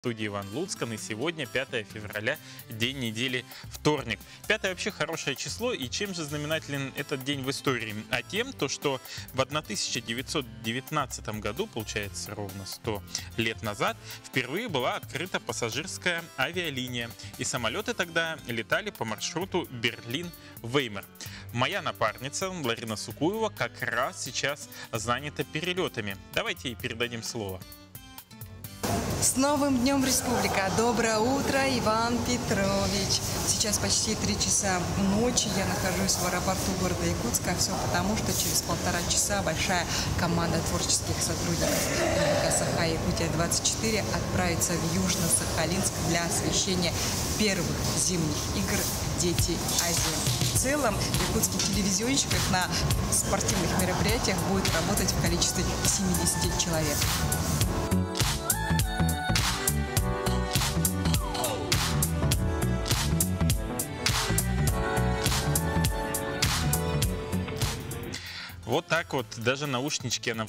студии Иван Луцкан, и сегодня 5 февраля, день недели, вторник. 5 вообще хорошее число, и чем же знаменателен этот день в истории? А тем, что в 1919 году, получается ровно 100 лет назад, впервые была открыта пассажирская авиалиния, и самолеты тогда летали по маршруту Берлин-Веймар. Моя напарница Ларина Сукуева как раз сейчас занята перелетами. Давайте ей передадим слово. С Новым днем, Республика! Доброе утро, Иван Петрович! Сейчас почти 3 часа ночи. Я нахожусь в аэропорту города Якутска. Все потому, что через 1,5 часа большая команда творческих сотрудников МВК Саха-Якутия-24 отправится в Южно-Сахалинск для освещения первых зимних игр «Дети Азии». В целом, якутских телевизионщиков на спортивных мероприятиях будет работать в количестве 70 человек. Вот так вот, даже наушнички она